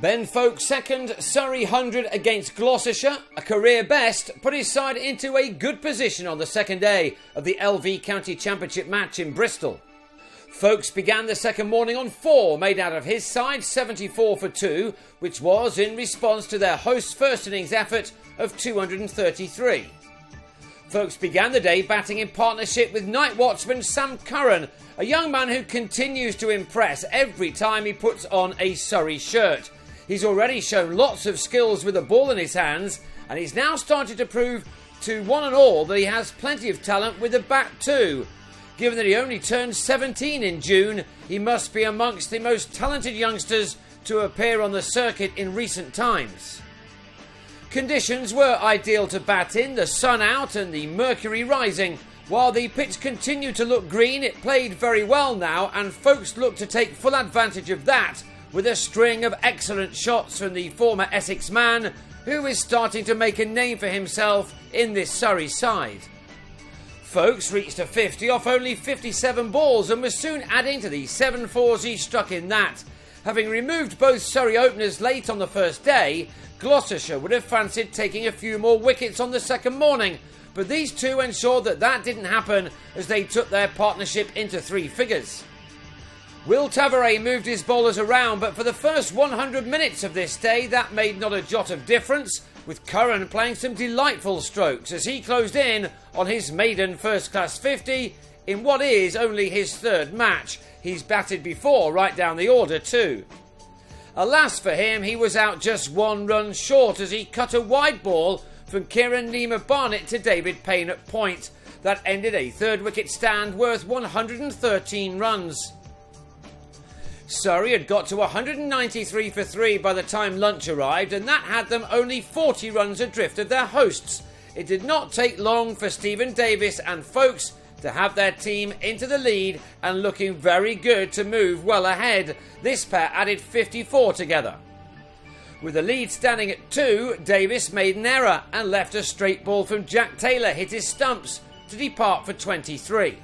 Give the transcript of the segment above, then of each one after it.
Ben Foakes' second Surrey 100 against Gloucestershire, a career best, put his side into a good position on the second day of the LV County Championship match in Bristol. Foakes began the second morning on 4 made out of his side 74 for 2, which was in response to their host's first innings effort of 233. Foakes began the day batting in partnership with night watchman Sam Curran, a young man who continues to impress every time he puts on a Surrey shirt. He's already shown lots of skills with the ball in his hands, and he's now started to prove to one and all that he has plenty of talent with the bat too. Given that he only turned 17 in June, he must be amongst the most talented youngsters to appear on the circuit in recent times. Conditions were ideal to bat in, the sun out and the mercury rising. While the pitch continued to look green, it played very well now, and Foakes looked to take full advantage of that with a string of excellent shots from the former Essex man, who is starting to make a name for himself in this Surrey side. Foakes reached a 50 off only 57 balls and was soon adding to the 7 fours he struck in that. Having removed both Surrey openers late on the first day, Gloucestershire would have fancied taking a few more wickets on the second morning, but these two ensured that didn't happen as they took their partnership into 3 figures. Will Tavares moved his bowlers around, but for the first 100 minutes of this day that made not a jot of difference, with Curran playing some delightful strokes as he closed in on his maiden first-class 50 in what is only his third match. He's batted before right down the order too. Alas for him, he was out just 1 run short as he cut a wide ball from Kieran Nima-Barnett to David Payne at point. That ended a third wicket stand worth 113 runs. Surrey had got to 193 for 3 by the time lunch arrived, and that had them only 40 runs adrift of their hosts. It did not take long for Stephen Davis and Foakes to have their team into the lead and looking very good to move well ahead. This pair added 54 together. With the lead standing at 2, Davis made an error and left a straight ball from Jack Taylor hit his stumps to depart for 23.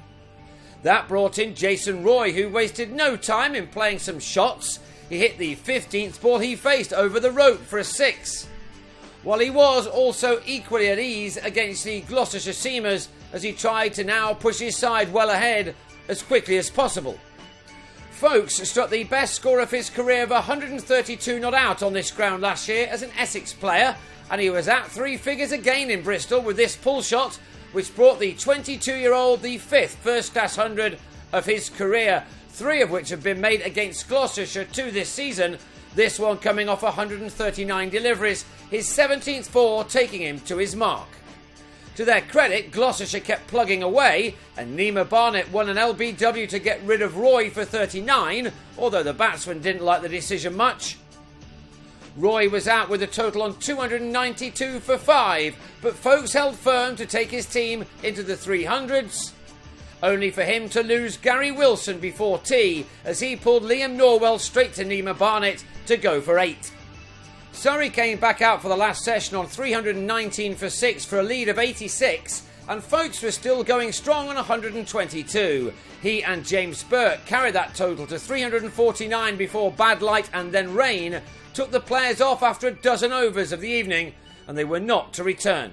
That brought in Jason Roy, who wasted no time in playing some shots. He hit the 15th ball he faced over the rope for a 6. While he was also equally at ease against the Gloucestershire seamers as he tried to now push his side well ahead as quickly as possible. Foakes struck the best score of his career of 132 not out on this ground last year as an Essex player, and he was at 3 figures again in Bristol with this pull shot, which brought the 22-year-old the 5th first-class 100 of his career, 3 of which have been made against Gloucestershire 2 this season, this one coming off 139 deliveries, his 17th 4 taking him to his mark. To their credit, Gloucestershire kept plugging away, and Nima-Barnett won an LBW to get rid of Roy for 39, although the batsman didn't like the decision much. Roy was out with a total on 292 for 5, but Foakes held firm to take his team into the 300s, only for him to lose Gary Wilson before tea as he pulled Liam Norwell straight to Nima-Barnett to go for 8. Surrey came back out for the last session on 319 for 6 for a lead of 86, and Foakes was still going strong on 122. He and James Burke carried that total to 349 before bad light and then rain took the players off after a dozen overs of the evening, and they were not to return.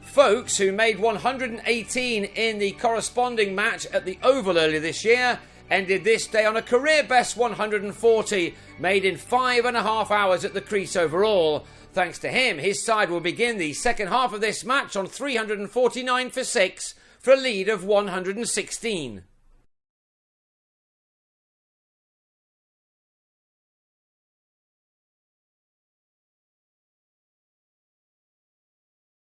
Foakes, who made 118 in the corresponding match at the Oval earlier this year, ended this day on a career best 140, made in 5.5 hours at the crease overall. Thanks to him, his side will begin the second half of this match on 349 for 6 for a lead of 116.